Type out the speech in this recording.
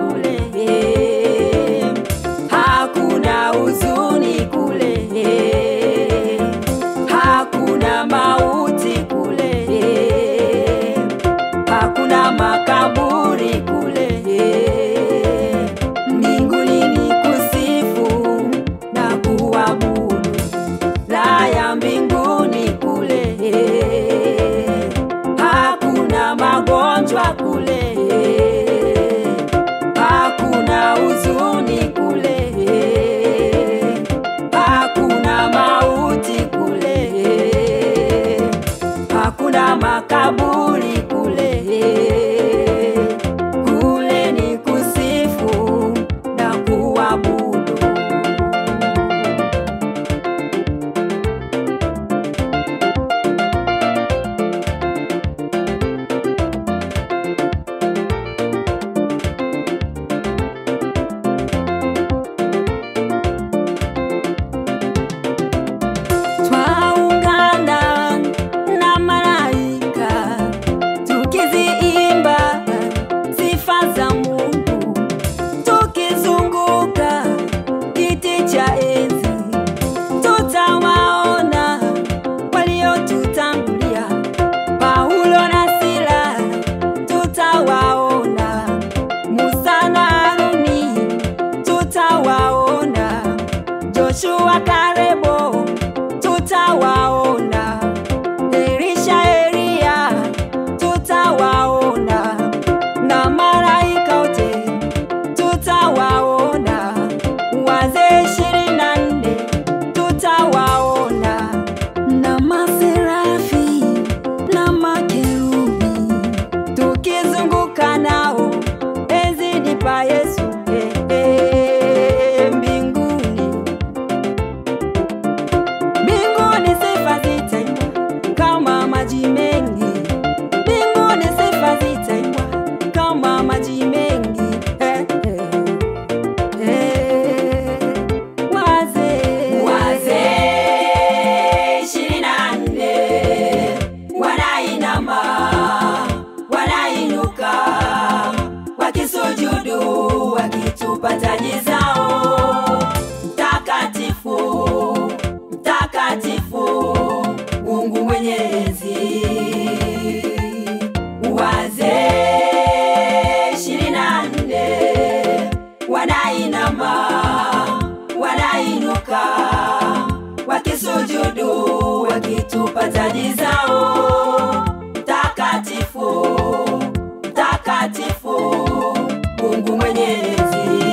kule, hakuna huzuni kule, hakuna mauti kule, hakuna makaburi kule. Mbinguni ni kusifu na kuabudu, raha ya mbinguni kule, hakuna magonjwa kule, hakuna huzuni kule, hakuna mauti kule, hakuna makaburi kule. Kule ni kusifu na kuabudu. Twaungana na malaika tukiziimba sifa za Mungu, tukizunguka kiti cha enzi. Tutawaona waliotutangulia, Paulo na Sila, tutawaona Musa na Haruni, tutawaona Joshua, Kalebo, tutawaona Elisha, Elia, tutawaona na malaika wote, tutawaona wazee 24, tutawaona na maserafi na makerubi, tukizunguka nao enzini pa Yesu. Mbinguni sifa zitaimbwa kama maji mengi, mbinguni sifa zitaimbwa kama maji mengi. Wazee 24 wanainama, wanainuka, wakisujudu, wakitupa taji zao. Mtakatifu, mtakatifu, Mungu Mwenyezi. Wazee 24 wanainama, wanainuka, wakisujudu, wakitupa taji zao. Mtakatifu, mtakatifu, Mungu Mwenyezi.